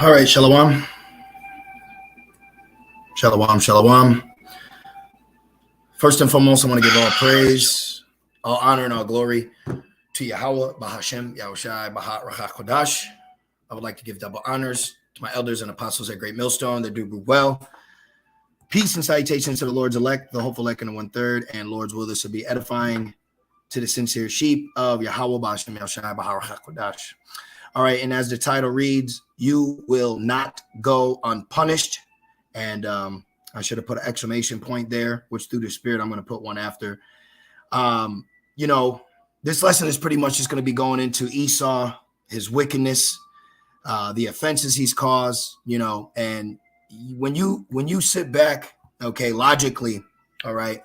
All right, Shalom. Shalom, Shalom. First and foremost, I want to give all praise, all honor, and all glory to Yahweh, Bahashem, Yahushai, Bahat, Rachach Kodash. I would like to give double honors to my elders and apostles at Great Millstone that do group well. Peace and salutations to the Lord's elect, the hopeful elect in the 1/3, and Lord's will this will be edifying to the sincere sheep of Yahweh, Bahashem, Yahushai, Bahat, Rachach Kodash. All right, and as the title reads, you will not go unpunished. And I should have put an exclamation point there, which through the Spirit, I'm going to put one after. This lesson is pretty much just going to be going into Esau, his wickedness, the offenses he's caused, and when you sit back, okay, logically, all right,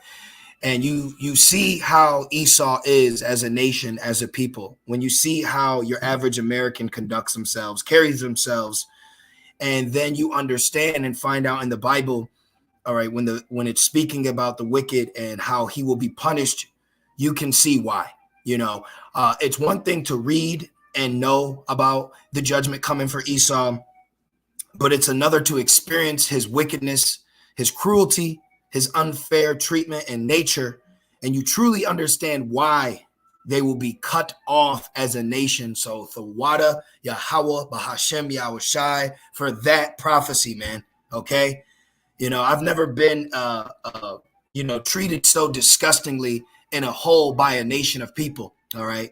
and you see how Esau is as a nation, as a people, when you see how your average American conducts themselves, carries themselves, and then you understand and find out in the Bible, all right, when it's speaking about the wicked and how he will be punished, you can see why. It's one thing to read and know about the judgment coming for Esau, but it's another to experience his wickedness, his cruelty, his unfair treatment and nature, and you truly understand why they will be cut off as a nation. So Thawada, Yahweh, Bahashem, Yahushai, for that prophecy, man. Okay. I've never been, treated so disgustingly in a whole by a nation of people. All right.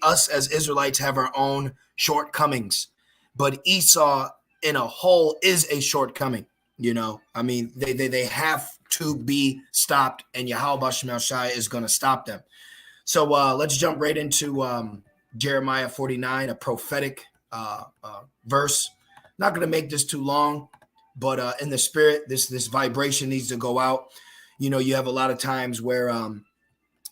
Us as Israelites have our own shortcomings, but Esau in a whole is a shortcoming. They have to be stopped, and Yahweh Bashem Yahushai is going to stop them. So let's jump right into Jeremiah 49, a prophetic verse. Not going to make this too long, but in the spirit, this vibration needs to go out. You have a lot of times where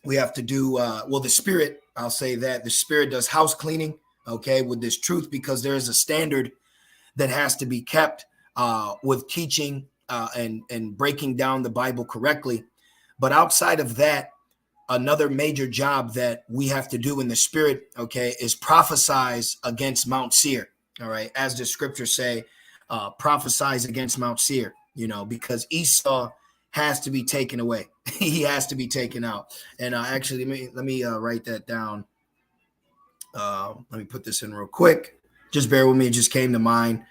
we have to do, the spirit, I'll say that, the spirit does house cleaning, okay, with this truth, because there is a standard that has to be kept with teaching and breaking down the Bible correctly. But outside of that, another major job that we have to do in the spirit, okay, is prophesize against Mount Seir. All right. As the scriptures say, prophesize against Mount Seir, because Esau has to be taken away. He has to be taken out. And actually, let me write that down. Let me put this in real quick. Just bear with me. It just came to mind.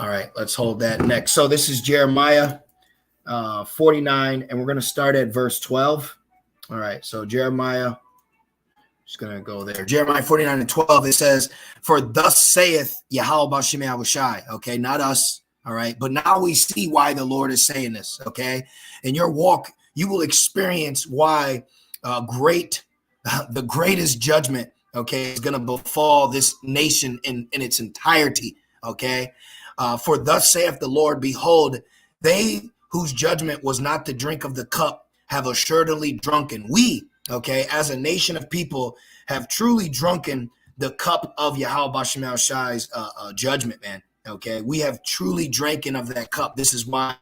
All right. Let's hold that next. So this is Jeremiah 49, and we're going to start at verse 12. All right, so Jeremiah, just going to go there. Jeremiah 49 and 12, it says, for thus saith Yahweh Bashem Yahushai, okay, not us, all right, but now we see why the Lord is saying this, okay? In your walk, you will experience why the greatest judgment, okay, is going to befall this nation in its entirety, okay? For thus saith the Lord, behold, they whose judgment was not to drink of the cup have assuredly drunken. We, okay, as a nation of people, have truly drunken the cup of Yahweh Bashem Yahushai's judgment, man. Okay, we have truly drinking of that cup. This is why,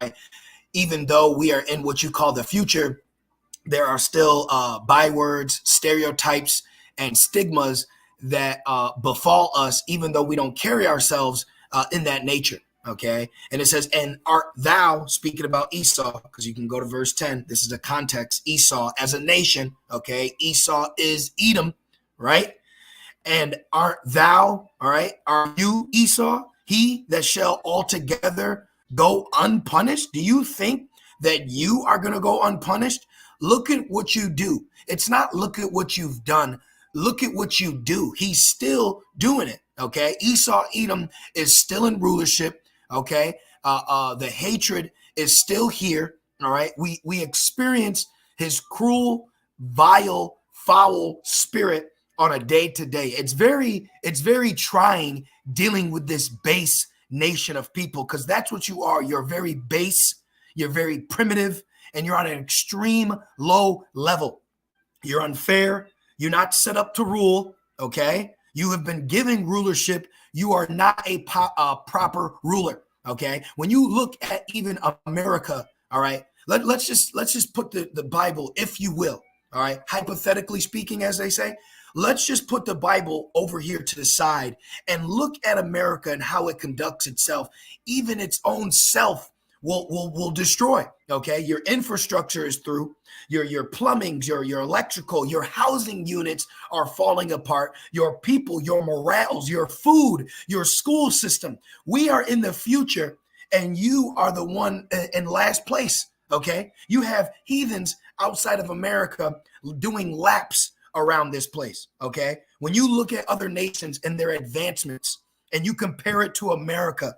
even though we are in what you call the future, there are still bywords, stereotypes, and stigmas that befall us, even though we don't carry ourselves in that nature. Okay. And it says, and art thou, speaking about Esau, because you can go to verse 10. This is the context. Esau as a nation. Okay. Esau is Edom, right? And art thou, all right? Are you Esau, he that shall altogether go unpunished? Do you think that you are going to go unpunished? Look at what you do. It's not look at what you've done. Look at what you do. He's still doing it. Okay. Esau, Edom is still in rulership. Okay. The hatred is still here. All right. We experience his cruel, vile, foul spirit on a day to day. It's very trying dealing with this base nation of people, because that's what you are. You're very base. You're very primitive, and you're on an extreme low level. You're unfair. You're not set up to rule. Okay. You have been given rulership. You are not a proper ruler. Okay. When you look at even America, all right, let's just put the Bible, if you will. All right. Hypothetically speaking, as they say, let's just put the Bible over here to the side and look at America and how it conducts itself. Even its own self will destroy. Okay, your infrastructure is through. Your plumbing, your electrical, your housing units are falling apart. Your people, your morals, your food, your school system. We are in the future, and you are the one in last place. Okay, you have heathens outside of America doing laps around this place. Okay, when you look at other nations and their advancements and you compare it to America,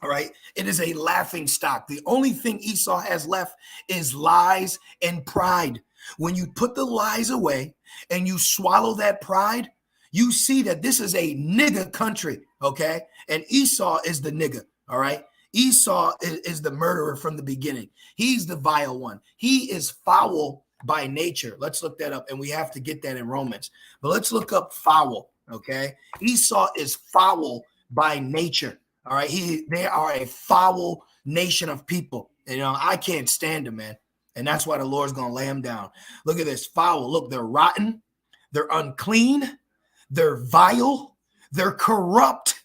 all right, it is a laughing stock. The only thing Esau has left is lies and pride. When you put the lies away and you swallow that pride, you see that this is a nigger country, okay? And Esau is the nigger, all right? Esau is the murderer from the beginning. He's the vile one. He is foul by nature. Let's look that up, and we have to get that in Romans. But let's look up foul, okay? Esau is foul by nature. All right, they are a foul nation of people. And, I can't stand them, man. And that's why the Lord's going to lay them down. Look at this, foul. Look, they're rotten. They're unclean. They're vile. They're corrupt,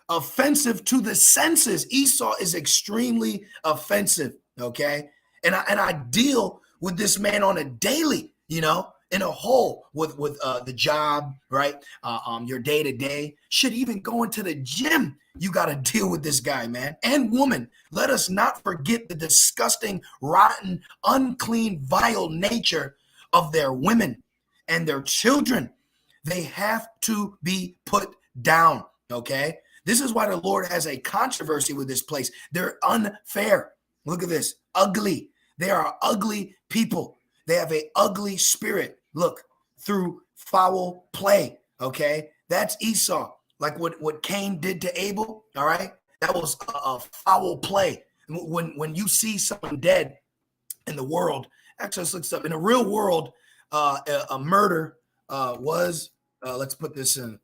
offensive to the senses. Esau is extremely offensive, okay? And I deal with this man on a daily, in a whole with the job, right? Your day-to-day. Shit, even going to the gym, you got to deal with this guy, man. And woman, let us not forget the disgusting, rotten, unclean, vile nature of their women and their children. They have to be put down, okay? This is why the Lord has a controversy with this place. They're unfair. Look at this, ugly. They are ugly people. They have an ugly spirit. Look, through foul play, okay? That's Esau. Like what Cain did to Abel, all right? That was a foul play. When you see someone dead in the world, actually, let's look up. In the real world, a murder was, let's put this in,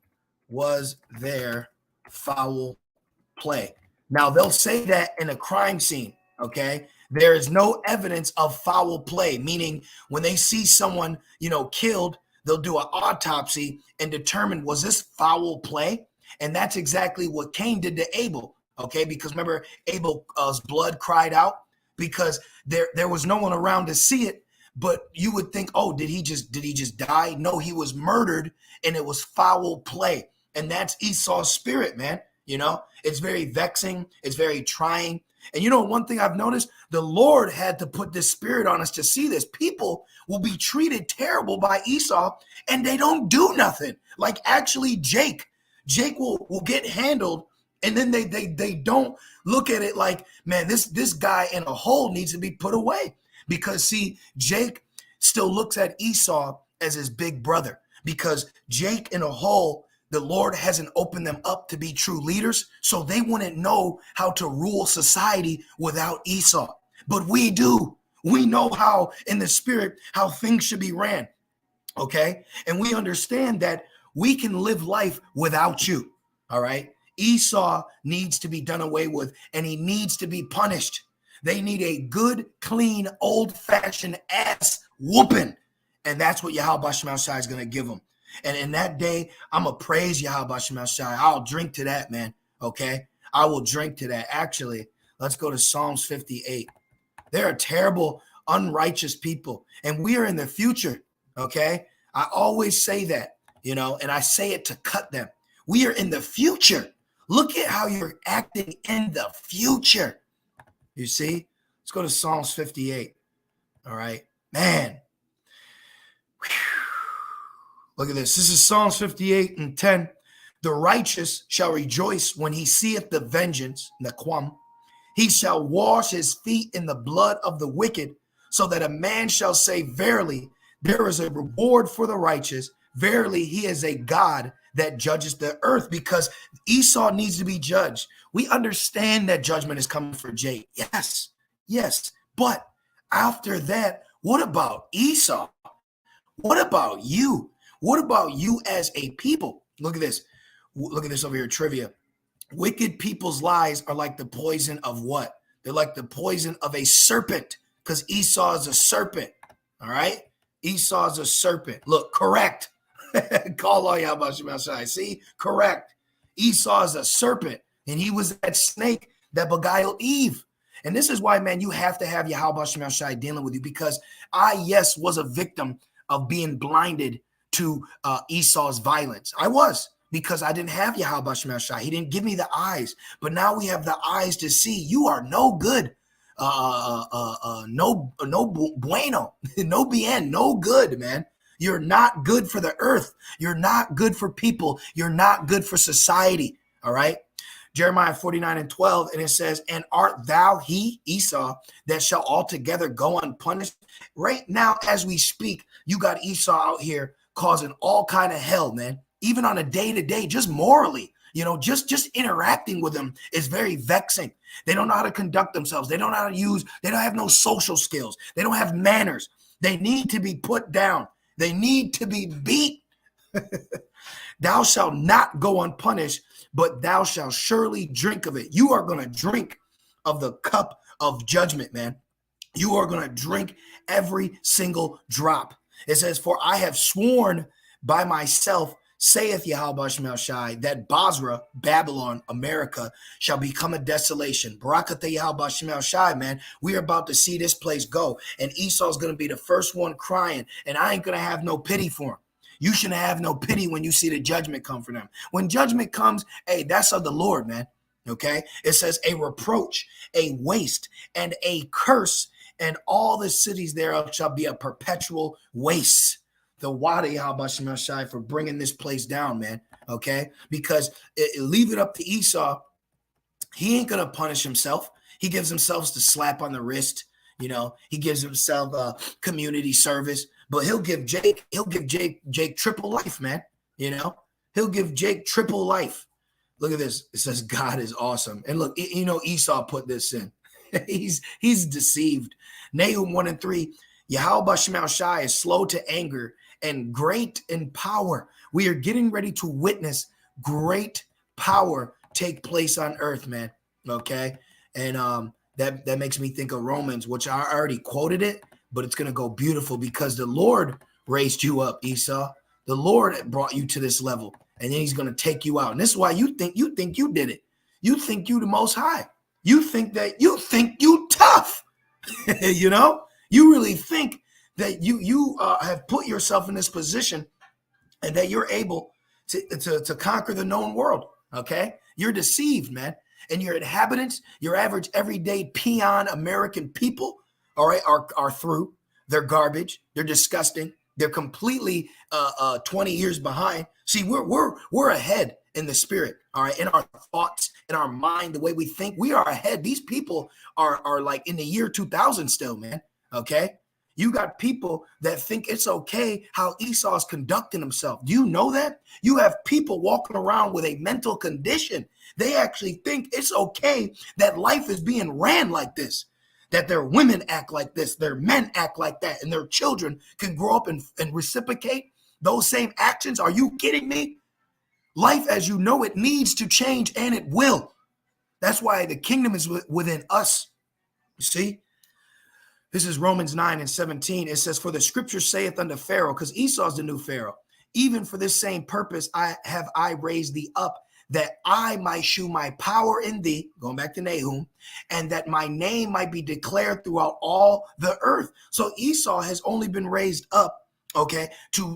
was there foul play. Now, they'll say that in a crime scene, okay? There is no evidence of foul play, meaning when they see someone, killed, they'll do an autopsy and determine, was this foul play? And that's exactly what Cain did to Abel, okay? Because remember, Abel's blood cried out because there was no one around to see it. But you would think, oh, did he just die? No, he was murdered, and it was foul play. And that's Esau's spirit, man. It's very vexing. It's very trying. And one thing I've noticed, the Lord had to put this spirit on us to see this. People will be treated terrible by Esau, and they don't do nothing. Like actually Jake will get handled, and then they don't look at it like, man, this guy in a hole needs to be put away. Because see, Jake still looks at Esau as his big brother, because Jake in a hole, the Lord hasn't opened them up to be true leaders, so they wouldn't know how to rule society without Esau. But we do. We know how, in the spirit, how things should be ran, okay? And we understand that we can live life without you, all right? Esau needs to be done away with, and he needs to be punished. They need a good, clean, old-fashioned ass whooping, and that's what Yahweh Shem Shai is going to give them. And in that day, I'm going to praise Yahweh Shem Shai. I'll drink to that, man, okay? I will drink to that. Actually, let's go to Psalms 58. They're terrible, unrighteous people, and we are in the future, okay? I always say that, and I say it to cut them. We are in the future. Look at how you're acting in the future. You see? Let's go to Psalms 58. All right. Man. Whew. Look at this. This is Psalms 58 and 10. The righteous shall rejoice when he seeth the vengeance, Naquam. He shall wash his feet in the blood of the wicked, so that a man shall say, verily, there is a reward for the righteous. Verily, he is a God that judges the earth, because Esau needs to be judged. We understand that judgment is coming for Jake. Yes. But after that, what about Esau? What about you? What about you as a people? Look at this. Look at this over here, trivia. Wicked people's lies are like the poison of what? They're like the poison of a serpent, because Esau is a serpent. All right? Esau is a serpent. Look, correct. Call on Yahweh Shem Shai. See, correct. Esau is a serpent, and he was that snake that beguiled Eve. And this is why, man, you have to have Yahweh Shem Shai dealing with you, because I, yes, was a victim of being blinded to Esau's violence. I was, because I didn't have Yahweh Shem Shai. He didn't give me the eyes. But now we have the eyes to see. You are no good. No bueno, no bien, no good, man. You're not good for the earth. You're not good for people. You're not good for society. All right. Jeremiah 49:12, and it says, and art thou he, Esau, that shall altogether go unpunished? Right now, as we speak, you got Esau out here causing all kind of hell, man. Even on a day-to-day, just morally, just interacting with them is very vexing. They don't know how to conduct themselves. They don't know how to use, they don't have no social skills. They don't have manners. They need to be put down. They need to be beat. Thou shalt not go unpunished, but thou shalt surely drink of it. You are going to drink of the cup of judgment, man. You are going to drink every single drop. It says, for I have sworn by myself, saith Yahweh Shem Shai, that Basra, Babylon, America, shall become a desolation. Barakatah Yahweh Shem Shai, man. We are about to see this place go. And Esau's going to be the first one crying. And I ain't going to have no pity for him. You shouldn't have no pity when you see the judgment come for them. When judgment comes, hey, that's of the Lord, man. Okay? It says a reproach, a waste, and a curse, and all the cities thereof shall be a perpetual waste. The Wada Yahweh Shem Shai for bringing this place down, man. Okay? Because leave it up to Esau. He ain't going to punish himself. He gives himself the slap on the wrist. He gives himself a community service. But he'll give Jake triple life, man. He'll give Jake triple life. Look at this. It says God is awesome. And look, Esau put this in. he's deceived. Nahum 1:3, Yahweh Shem Shai is slow to anger and great in power. We are getting ready to witness great power take place on earth, man. Okay. And that makes me think of Romans, which I already quoted it, but it's going to go beautiful because the Lord raised you up, Esau. The Lord brought you to this level, and then he's going to take you out. And this is why you think you did it. You think you the most high. You think you tough. You really think that you have put yourself in this position and that you're able to conquer the known world. Okay. You're deceived, man. And your inhabitants, your average everyday peon American people, all right, are through. They're garbage. They're disgusting. They're completely 20 years behind. See, we're ahead in the spirit, all right, in our thoughts, in our mind, the way we think. We are ahead. These people are like in the year 2000 still, man. Okay. You got people that think it's okay how Esau is conducting himself. Do you know that? You have people walking around with a mental condition. They actually think it's okay that life is being ran like this, that their women act like this, their men act like that, and their children can grow up and reciprocate those same actions. Are you kidding me? Life as you know it needs to change, and it will. That's why the kingdom is within us. You see? This is Romans 9:17. It says, for the scripture saith unto Pharaoh, because Esau's the new Pharaoh, even for this same purpose I raised thee up, that I might shew my power in thee, going back to Nahum, and that my name might be declared throughout all the earth. So Esau has only been raised up, okay,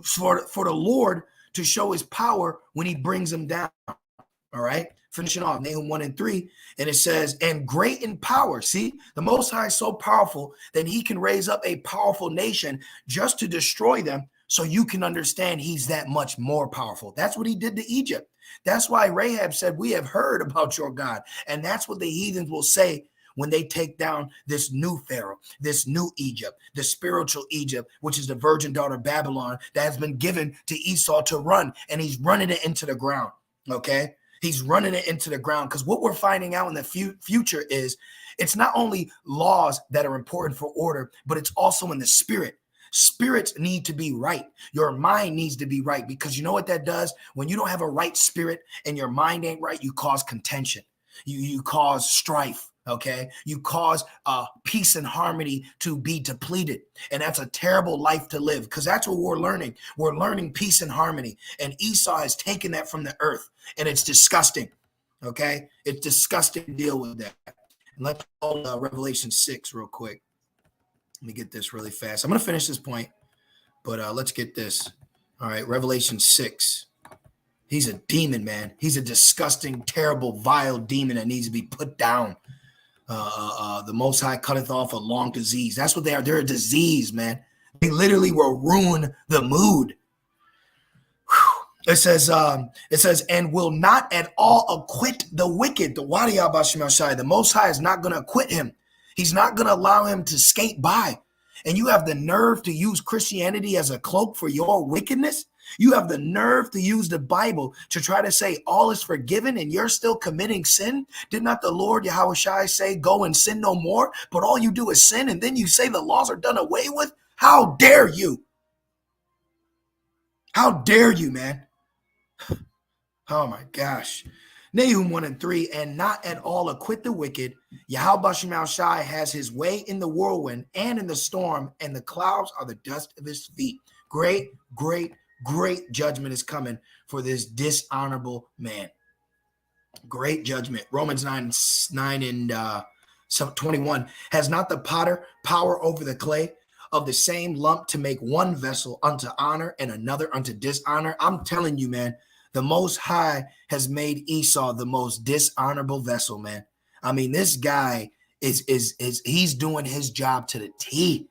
for the Lord to show his power when he brings him down. All right. Finishing off Nahum 1:3, and it says, and great in power. See, the Most High is so powerful that he can raise up a powerful nation just to destroy them. So you can understand he's that much more powerful. That's what he did to Egypt. That's why Rahab said, we have heard about your God. And that's what the heathens will say when they take down this new Pharaoh, this new Egypt, the spiritual Egypt, which is the virgin daughter Babylon that has been given to Esau to run. And he's running it into the ground. Okay. He's running it into the ground, because what we're finding out in the future is it's not only laws that are important for order, but it's also in the spirit. Spirits need to be right. Your mind needs to be right, because you know what that does? When you don't have a right spirit and your mind ain't right, you cause contention. You cause strife. Okay, you cause peace and harmony to be depleted, and that's a terrible life to live, because that's what we're learning. We're learning peace and harmony, and Esau has taken that from the earth, and it's disgusting. Okay, it's disgusting to deal with that. Let's hold Revelation 6 real quick. Let me get this really fast. I'm going to finish this point, but let's get this. All right, Revelation 6. He's a demon, man. He's a disgusting, terrible, vile demon that needs to be put down. The Most High cutteth off a long disease. That's what they are. They're a disease, man. They literally will ruin the mood. Whew. It says, and will not at all acquit the wicked. The Most High is not going to acquit him. He's not going to allow him to skate by. And you have the nerve to use Christianity as a cloak for your wickedness? You have the nerve to use the Bible to try to say all is forgiven and you're still committing sin? Did not the Lord Yahushua say, go and sin no more? But all you do is sin, and then you say the laws are done away with? How dare you? How dare you, man? Oh my gosh. Nahum 1 and 3, and not at all acquit the wicked. Yahushua has his way in the whirlwind and in the storm, and the clouds are the dust of his feet. Great, great, great judgment is coming for this dishonorable man. Great judgment. Romans 9 and 21. Has not the potter power over the clay of the same lump to make one vessel unto honor and another unto dishonor? I'm telling you, man, the Most High has made Esau the most dishonorable vessel, man. I mean, this guy is he's doing his job to the T.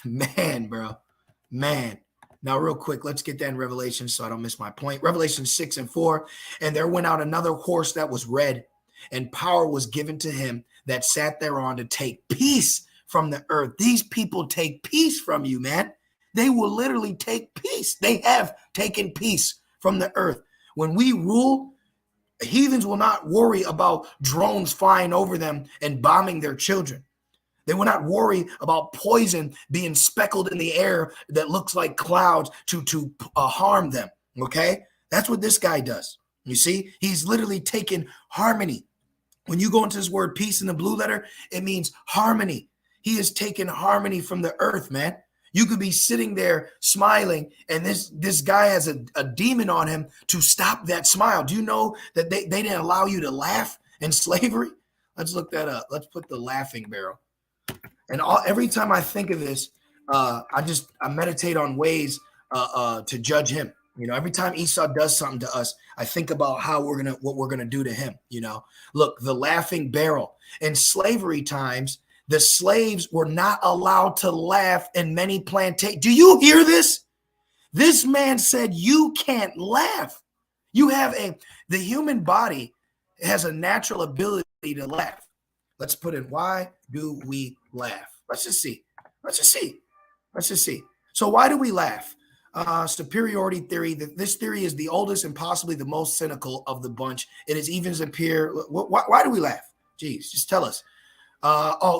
Man, bro. Man. Now, real quick, let's get that in Revelation so I don't miss my point. Revelation 6 and 4. And there went out another horse that was red, and power was given to him that sat thereon to take peace from the earth. These people take peace from you, man. They will literally take peace. They have taken peace from the earth. When we rule, heathens will not worry about drones flying over them and bombing their children. They will not worry about poison being speckled in the air that looks like clouds to harm them, okay? That's what this guy does. You see, he's literally taken harmony. When you go into this word peace in the blue letter, it means harmony. He has taken harmony from the earth, man. You could be sitting there smiling, and this guy has a demon on him to stop that smile. Do you know that they didn't allow you to laugh in slavery? Let's look that up. Let's put the laughing barrel. And every time I think of this, I meditate on ways to judge him. You know, every time Esau does something to us, I think about what we're gonna do to him. You know, look, the laughing barrel. In slavery times, the slaves were not allowed to laugh in many plantations. Do you hear this? This man said you can't laugh. The human body has a natural ability to laugh. Let's put in, why do we laugh? Let's just see. So why do we laugh? Superiority theory. This theory is the oldest and possibly the most cynical of the bunch. It is even superior. Why do we laugh? Jeez, just tell us.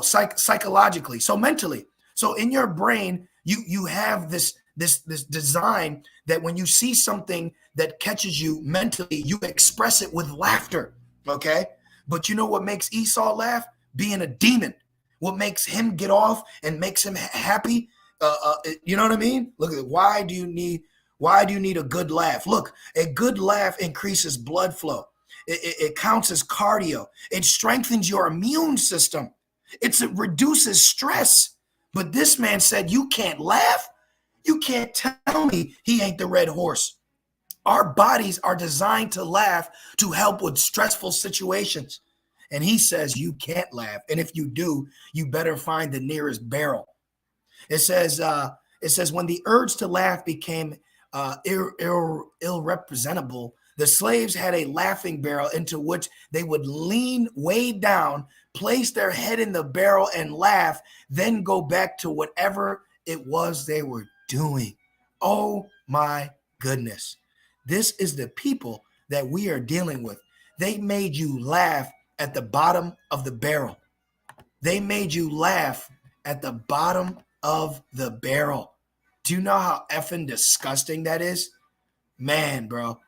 Psychologically. So mentally. So in your brain, you have this design that when you see something that catches you mentally, you express it with laughter. Okay. But you know what makes Esau laugh? Being a demon. What makes him get off and makes him happy? You know what I mean? Look at it. Why do you need a good laugh? Look, a good laugh increases blood flow. It counts as cardio. It strengthens your immune system. It reduces stress. But this man said, you can't laugh. You can't tell me he ain't the red horse. Our bodies are designed to laugh to help with stressful situations. And he says you can't laugh. And if you do, you better find the nearest barrel. It says when the urge to laugh became irrepresentable, the slaves had a laughing barrel into which they would lean way down, place their head in the barrel and laugh, then go back to whatever it was they were doing. Oh my goodness. This is the people that we are dealing with. They made you laugh at the bottom of the barrel. They made you laugh at the bottom of the barrel. Do you know how effing disgusting that is? Man, bro.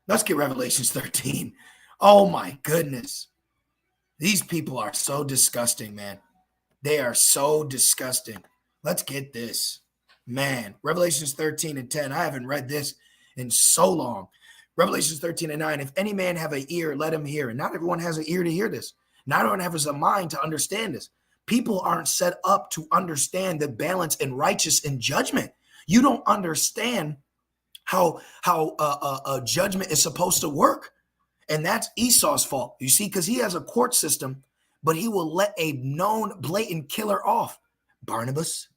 Let's get Revelations 13. Oh my goodness. These people are so disgusting, man. They are so disgusting. Let's get this. Man, Revelations 13 and 10. I haven't read this in so long. Revelations 13 and 9. If any man have an ear, let him hear. And not everyone has an ear to hear this. Not everyone has a mind to understand this. People aren't set up to understand the balance and righteous and judgment. You don't understand how judgment is supposed to work. And that's Esau's fault. You see, because he has a court system, but he will let a known blatant killer off. Barnabas.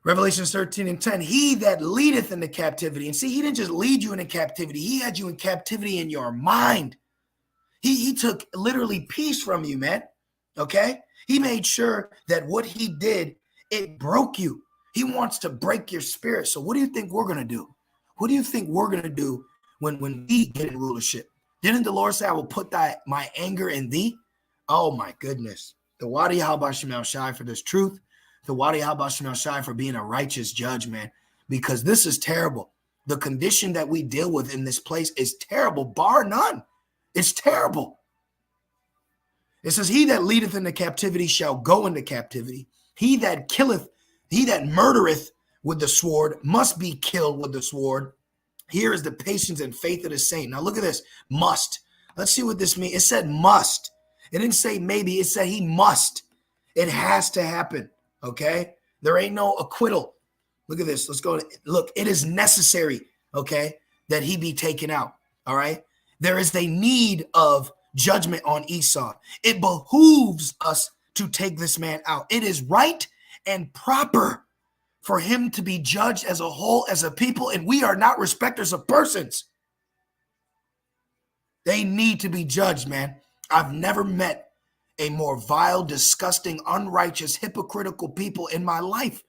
Revelations 13 and 10, he that leadeth into captivity. And see, he didn't just lead you into captivity. He had you in captivity in your mind. He took literally peace from you, man. Okay? He made sure that what he did, it broke you. He wants to break your spirit. So what do you think we're going to do? What do you think we're going to do when we get in rulership? Didn't the Lord say, I will put my anger in thee? Oh, my goodness. The Wadi Halbashim Shai for this truth. The Wadi Halbashim Shai for being a righteous judge, man, because this is terrible. The condition that we deal with in this place is terrible, bar none. It's terrible. It says, he that leadeth into captivity shall go into captivity. He that killeth, he that murdereth with the sword must be killed with the sword. Here is the patience and faith of the saint. Now look at this, must. Let's see what this means. It said must. It didn't say maybe. It said he must. It has to happen. Okay, there ain't no acquittal. Look at this. Let's go. Look, it is necessary, okay, that he be taken out. All right. There is a need of judgment on Esau. It behooves us to take this man out. It is right and proper for him to be judged as a whole, as a people, and we are not respecters of persons. They need to be judged, man. I've never met a more vile, disgusting, unrighteous, hypocritical people in my life.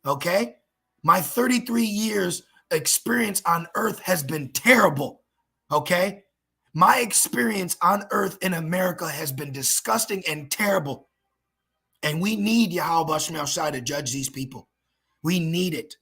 Okay? My 33 years experience on earth has been terrible. Okay? My experience on earth in America has been disgusting and terrible. And we need Yahweh Shemel Shai to judge these people. We need it.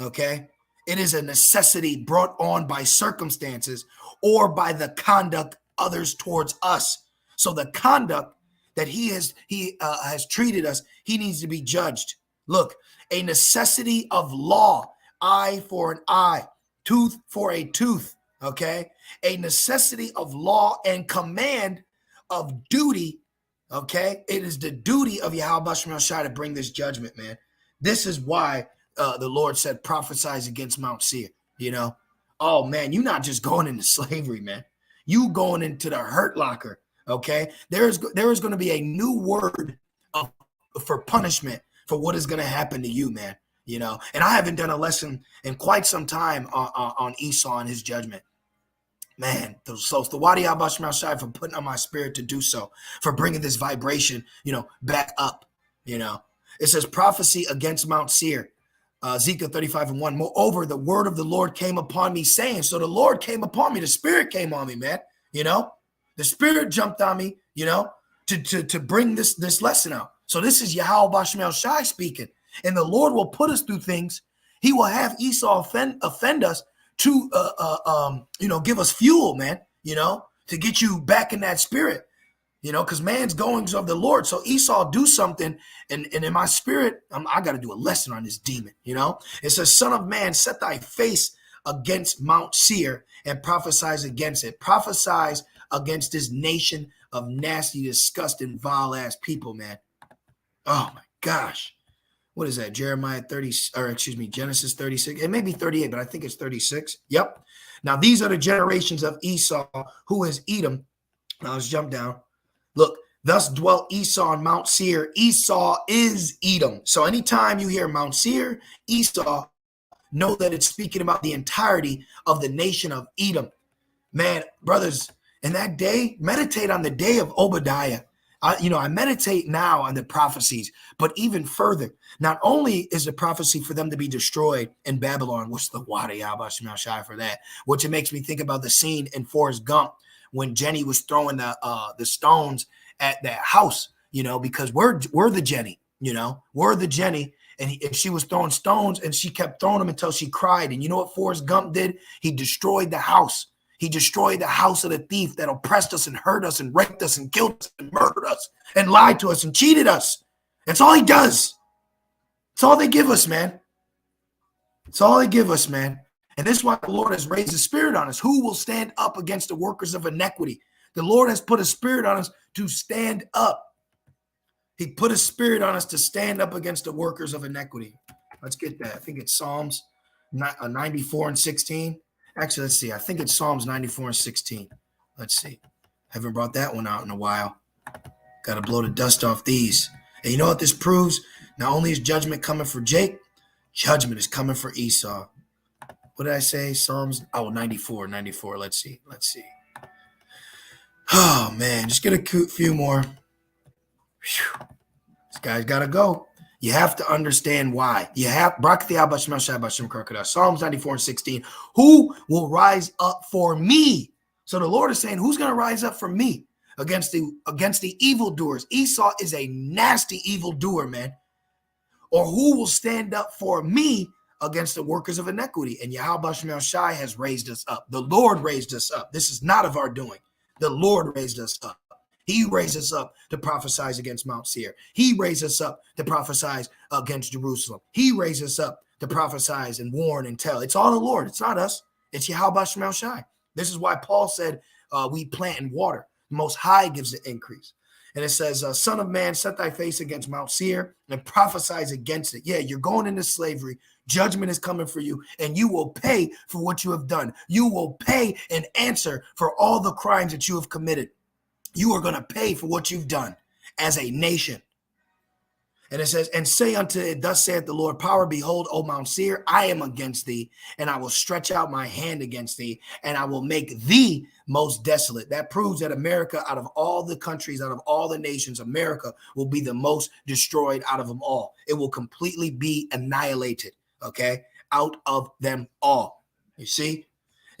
Okay? It is a necessity brought on by circumstances or by the conduct others towards us. So the conduct that he has treated us, he needs to be judged. Look, a necessity of law, eye for an eye, tooth for a tooth, okay? A necessity of law and command of duty, okay? It is the duty of Yahweh Shemel Shai to bring this judgment, man. This is why the Lord said prophesies against Mount Seir, you know? Oh, man, you're not just going into slavery, man. You going into the hurt locker. Okay, there is going to be a new word for punishment for what is going to happen to you, man. You know, and I haven't done a lesson in quite some time on Esau and his judgment. Man, so the Wadi Abashim Shai for putting on my spirit to do so, for bringing this vibration, you know, back up. You know, it says prophecy against Mount Seir, Ezekiel 35 and 1. Moreover, the word of the Lord came upon me, saying, so the Lord came upon me, the Spirit came on me, man. You know. The Spirit jumped on me, you know, to bring this lesson out. So this is Yahweh Bashmel Shai speaking. And the Lord will put us through things. He will have Esau offend us to, you know, give us fuel, man, you know, to get you back in that spirit, you know, because man's goings of the Lord. So Esau do something, and in my spirit, I got to do a lesson on this demon, you know. It says, son of man, set thy face against Mount Seir and prophesize against it. Prophesize against this nation of nasty, disgusting, vile-ass people, man. Oh, my gosh. What is that? Jeremiah 30, or excuse me, Genesis 36. It may be 38, but I think it's 36. Yep. Now, these are the generations of Esau, who is Edom. Now, let's jump down. Look, thus dwelt Esau on Mount Seir. Esau is Edom. So anytime you hear Mount Seir, Esau, know that it's speaking about the entirety of the nation of Edom. Man, brothers, in that day, meditate on the day of Obadiah. I meditate now on the prophecies, but even further, not only is the prophecy for them to be destroyed in Babylon, what's the Wadi Abashim Shai for that, which it makes me think about the scene in Forrest Gump when Jenny was throwing the stones at that house, you know, because we're the Jenny, you know, we're the Jenny. And she was throwing stones and she kept throwing them until she cried. And you know what Forrest Gump did? He destroyed the house. He destroyed the house of the thief that oppressed us and hurt us and raped us and killed us and murdered us and lied to us and cheated us. That's all he does. That's all they give us, man. That's all they give us, man. And this is why the Lord has raised a spirit on us. Who will stand up against the workers of iniquity? The Lord has put a spirit on us to stand up. He put a spirit on us to stand up against the workers of iniquity. Let's get that. I think it's Psalms 94 and 16. Actually, let's see. I think it's Psalms 94 and 16. Let's see. Haven't brought that one out in a while. Got to blow the dust off these. And you know what this proves? Not only is judgment coming for Jake, judgment is coming for Esau. What did I say? Psalms, 94. Let's see. Oh, man. Just get a few more. Whew. This guy's got to go. You have to understand why. You have Psalms 94 and 16. Who will rise up for me? So the Lord is saying, who's going to rise up for me against the evildoers? Esau is a nasty evildoer, man. Or who will stand up for me against the workers of iniquity? And Yahweh Shemel Shai has raised us up. The Lord raised us up. This is not of our doing. The Lord raised us up. He raised us up to prophesy against Mount Seir. He raised us up to prophesy against Jerusalem. He raised us up to prophesy and warn and tell. It's all the Lord. It's not us. It's Yahweh Shemel Shai. This is why Paul said we plant and water. The Most High gives the increase. And it says, Son of man, set thy face against Mount Seir and prophesy against it. Yeah, you're going into slavery. Judgment is coming for you, and you will pay for what you have done. You will pay and answer for all the crimes that you have committed. You are going to pay for what you've done as a nation. And it says, and say unto it, thus saith the Lord, power, behold, O Mount Seir, I am against thee, and I will stretch out my hand against thee, and I will make thee most desolate. That proves that America, out of all the countries, out of all the nations, America will be the most destroyed out of them all. It will completely be annihilated, okay, out of them all. You see?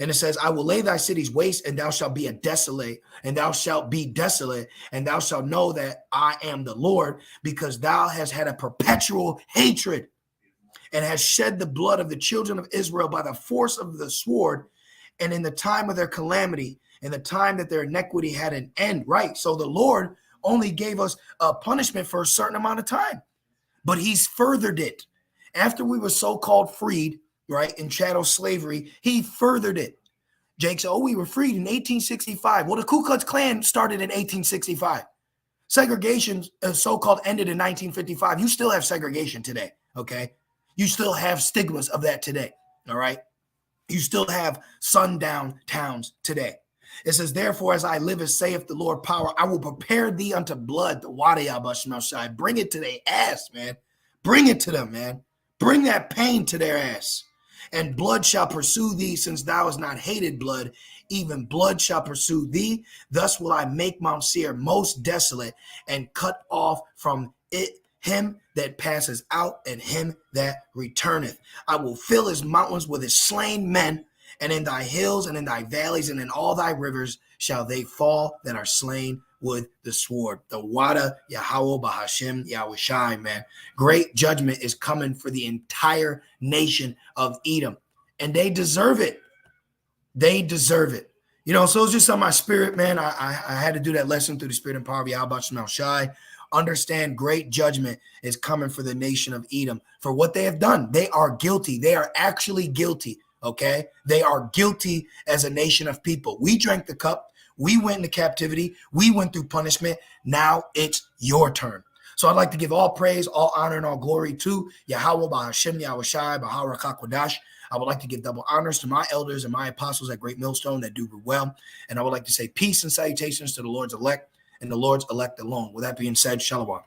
And it says, I will lay thy cities waste, and thou shalt be desolate, and thou shalt be desolate, and thou shalt know that I am the Lord, because thou hast had a perpetual hatred, and hast shed the blood of the children of Israel by the force of the sword, and in the time of their calamity, in the time that their iniquity had an end. Right. So the Lord only gave us a punishment for a certain amount of time, but he's furthered it. After we were so-called freed, right, in chattel slavery, he furthered it. Jake said, we were freed in 1865. Well, the Ku Klux Klan started in 1865. Segregation, so-called, ended in 1955. You still have segregation today, okay? You still have stigmas of that today, all right? You still have sundown towns today. It says, therefore, as I live, as saith the Lord power, I will prepare thee unto blood, the Wada Yabashmal Shai. Bring it to their ass, man. Bring it to them, man. Bring that pain to their ass. And blood shall pursue thee, since thou hast not hated blood, even blood shall pursue thee. Thus will I make Mount Seir most desolate, and cut off from it him that passes out, and him that returneth. I will fill his mountains with his slain men, and in thy hills and in thy valleys and in all thy rivers shall they fall that are slain with the sword. The Wada Yahweh Bahashem Yahweh Shai, man. Great judgment is coming for the entire nation of Edom, and they deserve it. They deserve it. You know, so it's just on my spirit, man. I had to do that lesson through the spirit and power of Yahweh Shemel Shai. Understand, great judgment is coming for the nation of Edom for what they have done. They are guilty. They are actually guilty, okay? They are guilty as a nation of people. We drank the cup. We went into captivity. We went through punishment. Now it's your turn. So I'd like to give all praise, all honor, and all glory to Yahweh Bahashem Yahweh Shai Bahara Kakwadash. I would like to give double honors to my elders and my apostles at Great Millstone that do well. And I would like to say peace and salutations to the Lord's elect and the Lord's elect alone. With that being said, shalom.